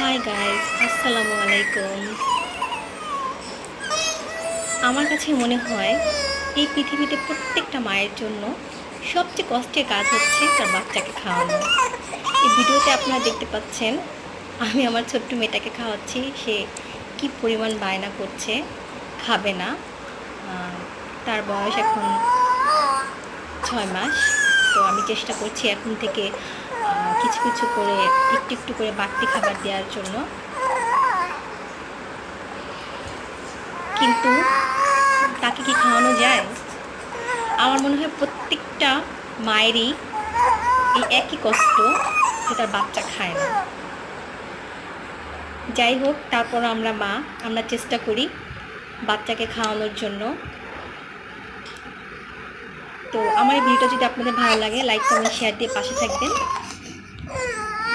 Hi guys, আসসালামু আলাইকুম। আমার কাছে মনে হয় এই পৃথিবীতে প্রত্যেকটা মায়ের জন্য সবচেয়ে কষ্টের কাজ হচ্ছে তার বাচ্চাকে খাওয়ানো। এই ভিডিওতে আপনারা দেখতে পাচ্ছেন আমি আমার ছোট্ট মেয়েটাকে খাওয়াচ্ছি। সে কি পরিমাণ বায়না করছে, খাবে না। তার বয়স এখন 6 মাস। তো আমি চেষ্টা করছি এখন থেকে কিছু কিছু করে একটু একটু করে বাড়তি খাবার দেওয়ার জন্য। কিন্তু তাকে কি খাওয়ানো যায়? আমার মনে হয় প্রত্যেকটা মায়েরই এই একই কষ্ট যে তার বাচ্চা খায় না। যাই হোক, তারপর আমরা চেষ্টা করি বাচ্চাকে খাওয়ানোর জন্য। তো আমার এই ভিডিওটা যদি আপনাদের ভালো লাগে, লাইক কমেন্ট শেয়ার দিয়ে পাশে থাকবেন।